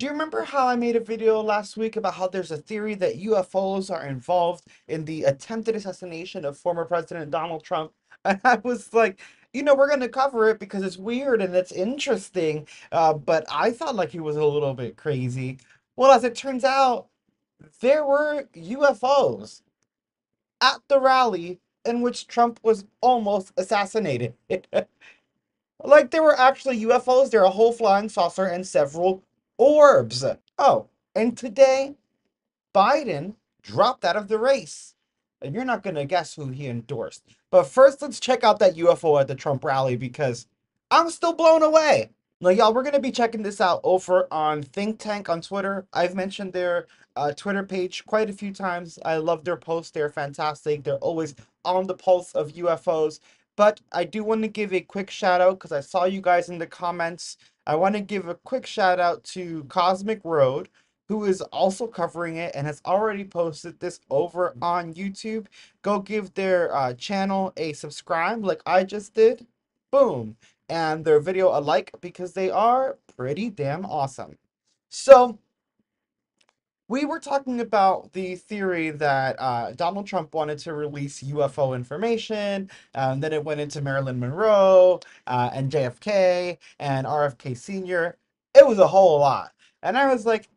Do you remember how I made a video last week about how there's a theory that UFOs are involved in the attempted assassination of former President Donald Trump? And I was like, we're going to cover it because it's weird and it's interesting. But I thought like he was a little bit crazy. Well, as it turns out, there were UFOs at the rally in which Trump was almost assassinated. Like there were actually UFOs, there were a whole flying saucer and several orbs. Oh, and today Biden dropped out of the race. And you're not going to guess who he endorsed. But first, let's check out that UFO at the Trump rally because I'm still blown away. Like, y'all, we're going to be checking this out over on Think Tank on Twitter. I've mentioned their Twitter page quite a few times. I love their posts. They're fantastic. They're always on the pulse of UFOs. But I do want to give a quick shout out because I saw you guys in the comments. I want to give a quick shout out to Cosmic Road, who is also covering it and has already posted this over on YouTube. Go give their channel a subscribe like I just did. Boom. And their video a like because they are pretty damn awesome. So, we were talking about the theory that Donald Trump wanted to release UFO information, and then it went into Marilyn Monroe and JFK and RFK Sr. It was a whole lot. And I was like,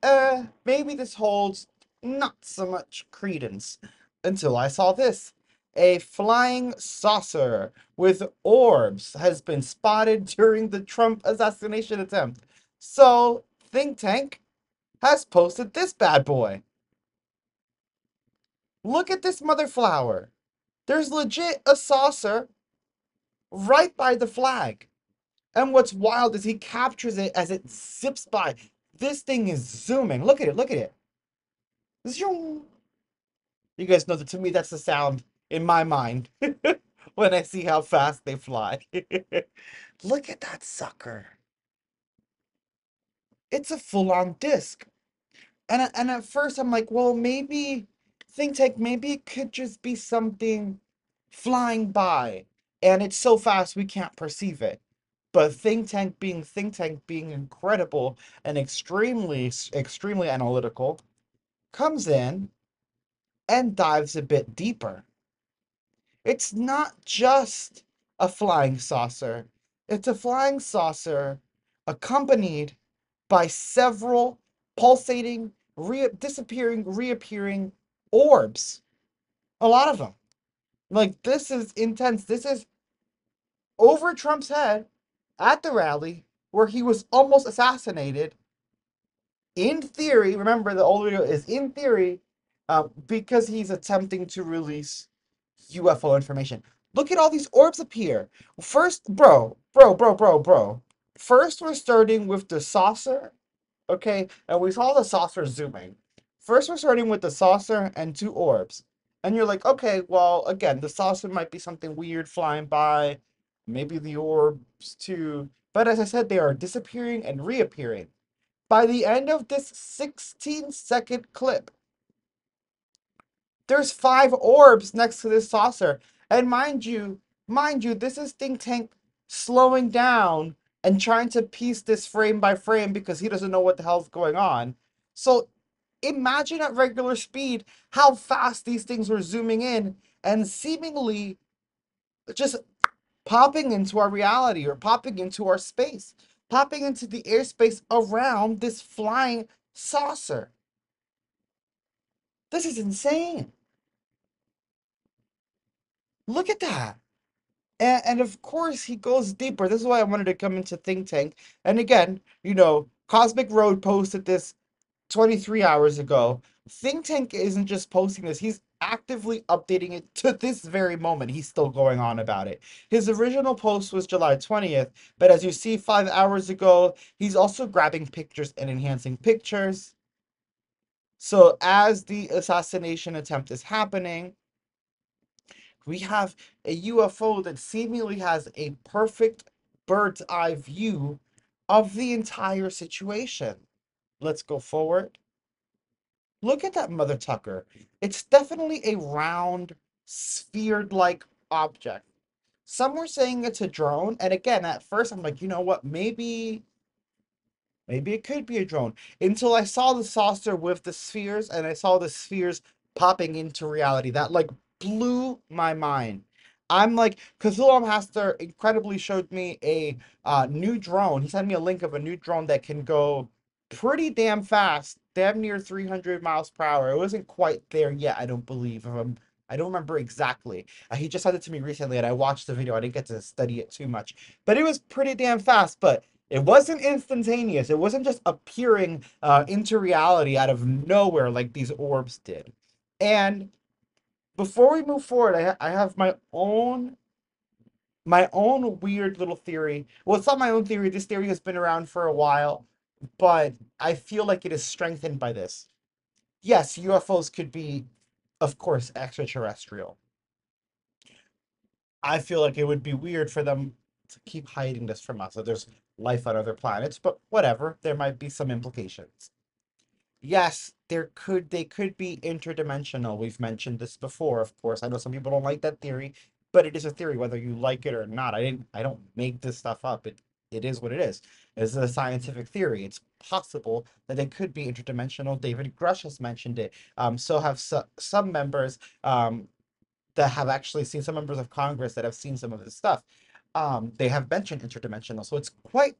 maybe this holds not so much credence until I saw this. A flying saucer with orbs has been spotted during the Trump assassination attempt. So, think tank has posted this bad boy. Look at this mother flower. There's legit a saucer right by the flag. And what's wild is he captures it as it zips by. This thing is zooming. Look at it. Look at it. Zoom. You guys know that to me, that's the sound in my mind when I see how fast they fly. Look at that sucker. It's a full on disc. And at first I'm like, well, maybe think tank, maybe it could just be something flying by, and it's so fast we can't perceive it. But think tank being incredible and extremely analytical, comes in and dives a bit deeper. It's not just a flying saucer. It's a flying saucer accompanied by several pulsating, disappearing, reappearing orbs. A lot of them. Like, this is intense. This is over Trump's head at the rally where he was almost assassinated. In theory, remember the old video is in theory, because he's attempting to release UFO information. Look at all these orbs appear. First, bro. First, we're starting with the saucer, okay? And we saw the saucer zooming. First, we're starting with the saucer and two orbs. And you're like, okay, well, again, the saucer might be something weird flying by. Maybe the orbs too. But as I said, they are disappearing and reappearing. By the end of this 16-second clip, there's five orbs next to this saucer. And mind you, this is Think Tank slowing down and trying to piece this frame by frame because he doesn't know what the hell's going on. So imagine at regular speed how fast these things were zooming in and seemingly just popping into our reality or popping into our space, popping into the airspace around this flying saucer. This is insane. Look at that. And of course, he goes deeper. This is why I wanted to come into Think Tank. And again, Cosmic Road posted this 23 hours ago. Think Tank isn't just posting this, he's actively updating it to this very moment. He's still going on about it. His original post was July 20th, but as you see 5 hours ago, he's also grabbing pictures and enhancing pictures. So as the assassination attempt is happening, we have a UFO that seemingly has a perfect bird's eye view of the entire situation. Let's go forward. Look at that mother tucker. It's definitely a round, sphere-like object. Some were saying it's a drone, and again, at first I'm like, you know what, maybe Maybe it could be a drone. Until I saw the saucer with the spheres and I saw the spheres popping into reality. That like blew my mind. I'm like, Cthulhu Master incredibly showed me a new drone. He sent me a link of a new drone that can go pretty damn fast, damn near 300 miles per hour. It wasn't quite there yet, I don't believe. I don't remember exactly. He just sent it to me recently and I watched the video. I didn't get to study it too much, but it was pretty damn fast. But it wasn't instantaneous. It wasn't just appearing into reality out of nowhere like these orbs did. And before we move forward, I have my own weird little theory. Well, it's not my own theory. This theory has been around for a while, but I feel like it is strengthened by this. Yes, UFOs could be, of course, extraterrestrial. I feel like it would be weird for them to keep hiding this from us. That there's life on other planets, but whatever. There might be some implications. Yes, they could be interdimensional. We've mentioned this before, of course. I know some people don't like that theory, but it is a theory whether you like it or not. I don't make this stuff up. It is what it is. It's a scientific theory. It's possible that it could be interdimensional. David Grush has mentioned it. So have some members that have actually seen, some members of Congress that have seen some of this stuff. They have mentioned interdimensional, so it's quite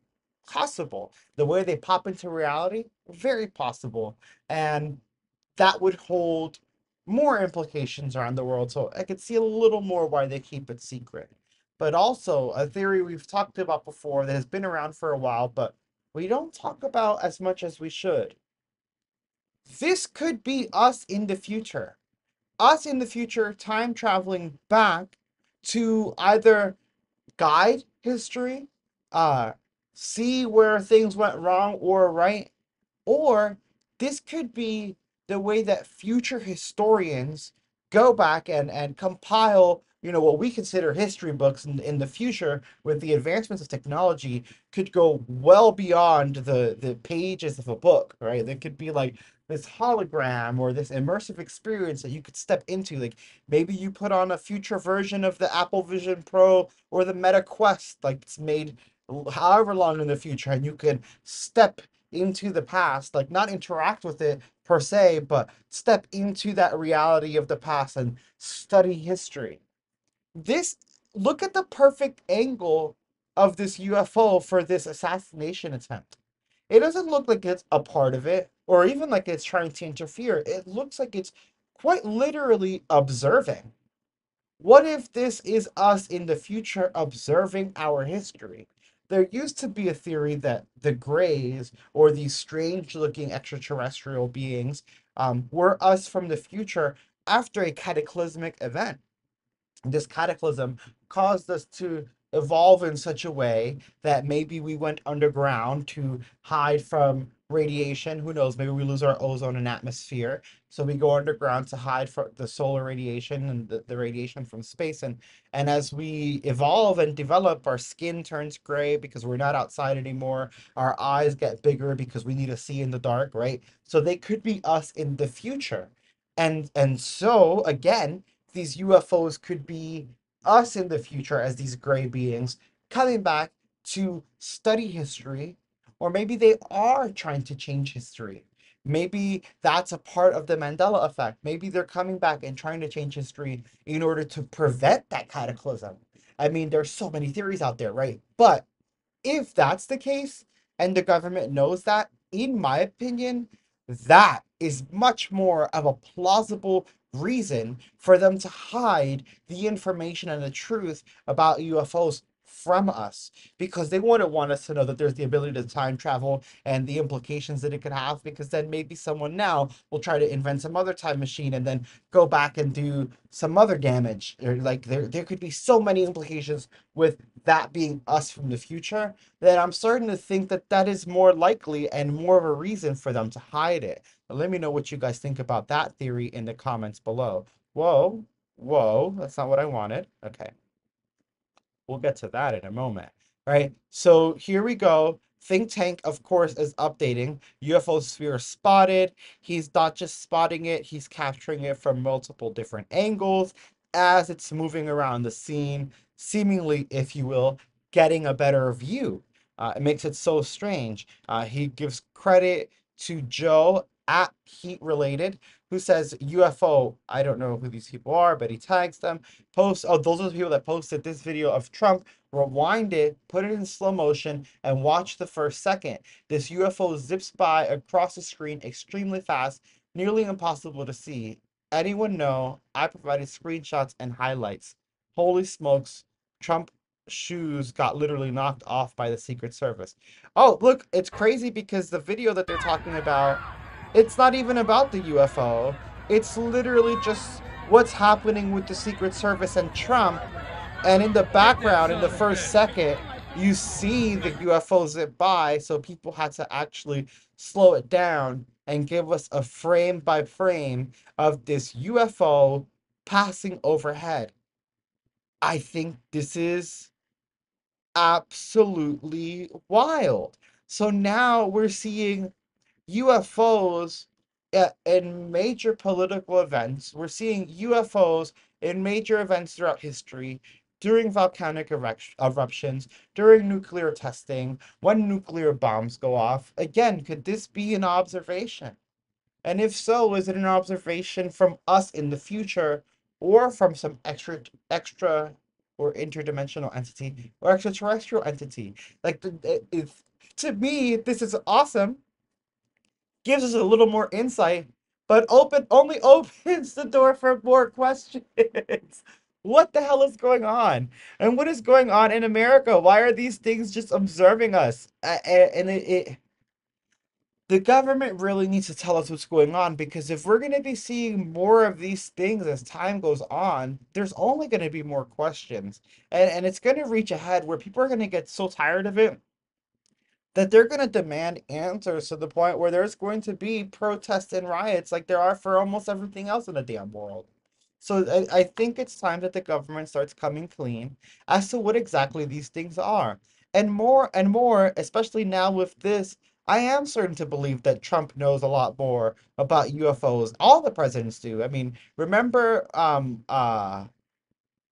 possible. The way they pop into reality, very possible, and that would hold more implications around the world. So I could see a little more why they keep it secret. But also a theory we've talked about before that has been around for a while, but we don't talk about as much as we should. This could be us in the future, us in the future time traveling back to either guide history, uh, see where things went wrong or right, or this could be the way that future historians go back and compile, what we consider history books in the future with the advancements of technology could go well beyond the pages of a book, right? There could be like this hologram or this immersive experience that you could step into. Like maybe you put on a future version of the Apple Vision Pro or the Meta Quest, like it's made however long in the future, and you could step into the past, like not interact with it per se, but step into that reality of the past and study history. This Look at the perfect angle of this UFO for this assassination attempt. It doesn't look like it's a part of it or even like it's trying to interfere. It looks like it's quite literally observing. What if this is us in the future observing our history? There used to be a theory that the Greys, or these strange looking extraterrestrial beings, were us from the future after a cataclysmic event. This cataclysm caused us to evolve in such a way that maybe we went underground to hide from radiation. Who knows? Maybe we lose our ozone and atmosphere. So we go underground to hide from the solar radiation and the radiation from space. And as we evolve and develop, our skin turns gray because we're not outside anymore. Our eyes get bigger because we need to see in the dark, right? So they could be us in the future. And so again, these UFOs could be us in the future as these gray beings coming back to study history, or maybe they are trying to change history. Maybe that's a part of the Mandela effect. Maybe they're coming back and trying to change history in order to prevent that cataclysm. I mean, there's so many theories out there, right? But if that's the case and the government knows that, in my opinion, that is much more of a plausible reason for them to hide the information and the truth about UFOs from us, because they wouldn't want us to know that there's the ability to time travel and the implications that it could have, because then maybe someone now will try to invent some other time machine and then go back and do some other damage, or like there could be so many implications with that being us from the future, then I'm starting to think that that is more likely and more of a reason for them to hide it. But let me know what you guys think about that theory in the comments below. Whoa, whoa, that's not what I wanted. Okay, we'll get to that in a moment. All right, so here we go. Think Tank, of course, is updating. UFO sphere spotted. He's not just spotting it, he's capturing it from multiple different angles as it's moving around the scene, seemingly, if you will, getting a better view. It makes it so strange. He gives credit to Joe at Heat Related, who says UFO. I don't know who these people are, but he tags them. Posts. Oh, those are the people that posted this video of Trump. Rewind it, put it in slow motion, and watch the first second. This UFO zips by across the screen extremely fast, nearly impossible to see. Anyone know? I provided screenshots and highlights. Holy smokes, Trump shoes got literally knocked off by the Secret Service. Oh, look, it's crazy because the video that they're talking about, it's not even about the UFO. It's literally just what's happening with the Secret Service and Trump. And in the background, in the first second, you see the UFO zip by, so people had to actually slow it down and give us a frame by frame of this UFO passing overhead. I think this is absolutely wild. So now we're seeing UFOs in major political events. We're seeing UFOs in major events throughout history, during volcanic eruptions, during nuclear testing, when nuclear bombs go off. Again, could this be an observation? And if so, is it an observation from us in the future or from some extra or interdimensional entity or extraterrestrial entity? Like if to me, this is awesome, gives us a little more insight, but only opens the door for more questions. What the hell is going on? And what is going on in America? Why are these things just observing us? And the government really needs to tell us what's going on, because if we're going to be seeing more of these things as time goes on, there's only going to be more questions. And it's going to reach a head where people are going to get so tired of it that they're going to demand answers, to the point where there's going to be protests and riots like there are for almost everything else in the damn world. So I think it's time that the government starts coming clean as to what exactly these things are. And more, especially now with this, I am certain to believe that Trump knows a lot more about UFOs. All the presidents do. I mean, remember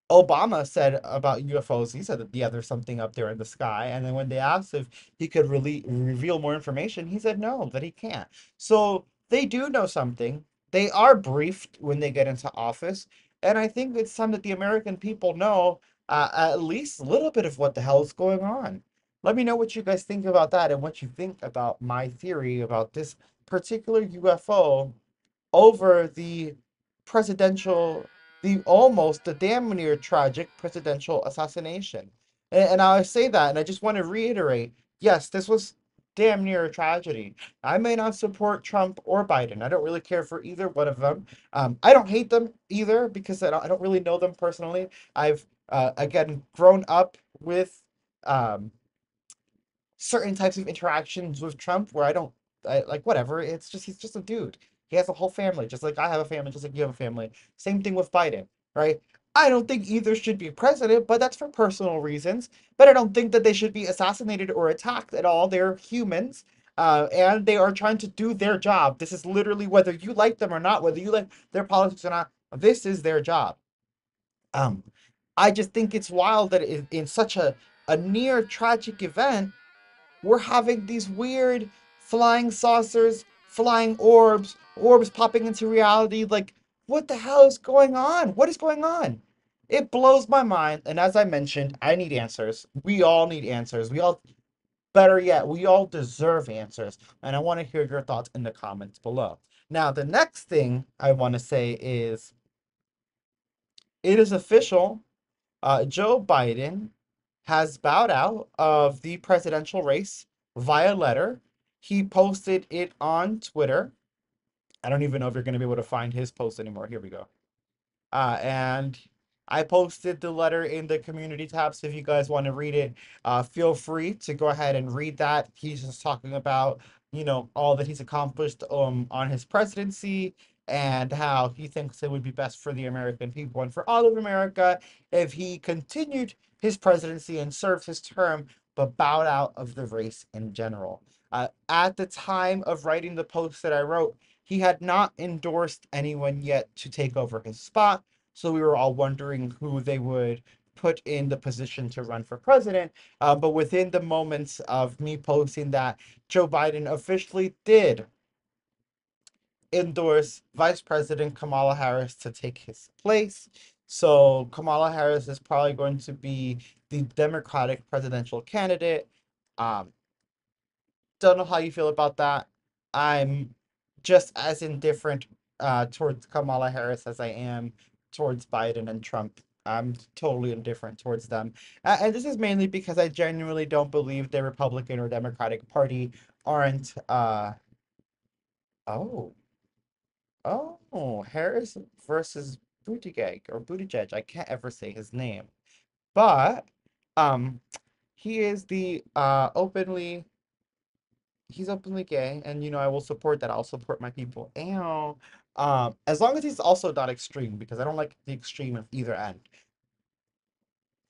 Obama said about UFOs, he said that, yeah, there's something up there in the sky. And then when they asked if he could really reveal more information, he said no, that he can't. So they do know something. They are briefed when they get into office. And I think it's time that the American people know at least a little bit of what the hell is going on. Let me know what you guys think about that, and what you think about my theory about this particular UFO over presidential, the damn near tragic presidential assassination. And I say that, and I just want to reiterate, yes, this was damn near a tragedy. I may not support Trump or Biden. I don't really care for either one of them. I don't hate them either, because I don't really know them personally. I've, again, grown up with um, certain types of interactions with Trump where like, whatever. It's just, he's just a dude. He has a whole family, just like I have a family, just like you have a family. Same thing with Biden, right? I don't think either should be president, but that's for personal reasons. But I don't think that they should be assassinated or attacked at all. They're humans, and they are trying to do their job. This is literally, whether you like them or not, whether you like their politics or not, this is their job. Um, I just think it's wild that in such a near tragic event, we're having these weird flying saucers, flying orbs popping into reality. Like, what the hell is going on? What is going on? It blows my mind. And as I mentioned, I need answers. We all need answers. Better yet, we all deserve answers. And I want to hear your thoughts in the comments below. Now, the next thing I want to say is, it is official. Joe Biden has bowed out of the presidential race via letter. He posted it on Twitter. I don't even know if you're going to be able to find his post anymore. Here we go. And I posted the letter in the community tab, so if you guys want to read it, feel free to go ahead and read that. He's just talking about, all that he's accomplished on his presidency, and how he thinks it would be best for the American people and for all of America if he continued his presidency and served his term, but bowed out of the race in general. At the time of writing the post that I wrote, he had not endorsed anyone yet to take over his spot, so we were all wondering who they would put in the position to run for president. But within the moments of me posting that, Joe Biden officially did endorse Vice President Kamala Harris to take his place. So Kamala Harris is probably going to be the Democratic presidential candidate. Um, don't know how you feel about that. I'm just as indifferent towards Kamala Harris as I am towards Biden and Trump. I'm totally indifferent towards them. And this is mainly because I genuinely don't believe the Republican or Democratic Party aren't oh Harris versus Buttigieg. I can't ever say his name. But um he is the he's openly gay, and I will support that. I'll support my people. And as long as he's also not extreme, because I don't like the extreme of either end.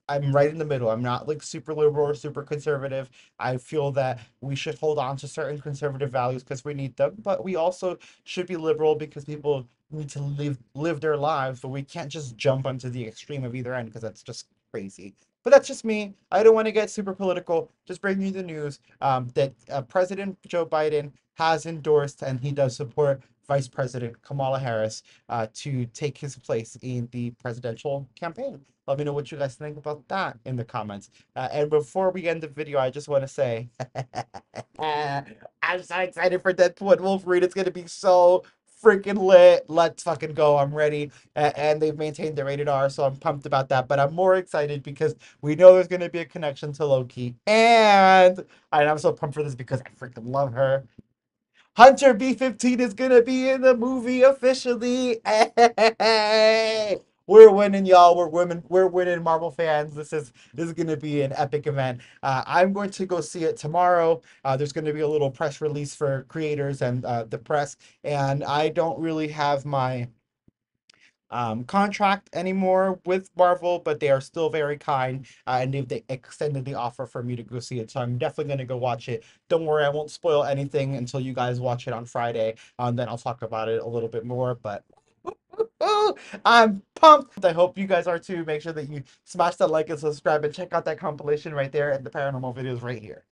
I'm right in the middle. I'm not like super liberal or super conservative. I feel that we should hold on to certain conservative values because we need them, but we also should be liberal because people need to live their lives, but we can't just jump onto the extreme of either end because that's just crazy. But that's just me. I don't want to get super political. Just bring you the news that President Joe Biden has endorsed and he does support Vice President Kamala Harris to take his place in the presidential campaign. Let me know what you guys think about that in the comments. And before we end the video, I just want to say I'm so excited for Deadpool Wolverine. It's going to be so freaking lit. Let's fucking go. I'm ready. And they've maintained the rated R, so I'm pumped about that. But I'm more excited because we know there's going to be a connection to Loki. And I'm so pumped for this because I freaking love her. Hunter B-15 is gonna be in the movie officially. Hey, we're winning, y'all. We're women. We're winning, Marvel fans. This is gonna be an epic event. I'm going to go see it tomorrow. There's going to be a little press release for creators and the press, and I don't really have my contract anymore with Marvel, but they are still very kind, and they extended the offer for me to go see it. So I'm definitely going to go watch it. Don't worry, I won't spoil anything until you guys watch it on Friday. Then I'll talk about it a little bit more, but I'm pumped. I hope you guys are too. Make sure that you smash that like and subscribe and check out that compilation right there and the paranormal videos right here.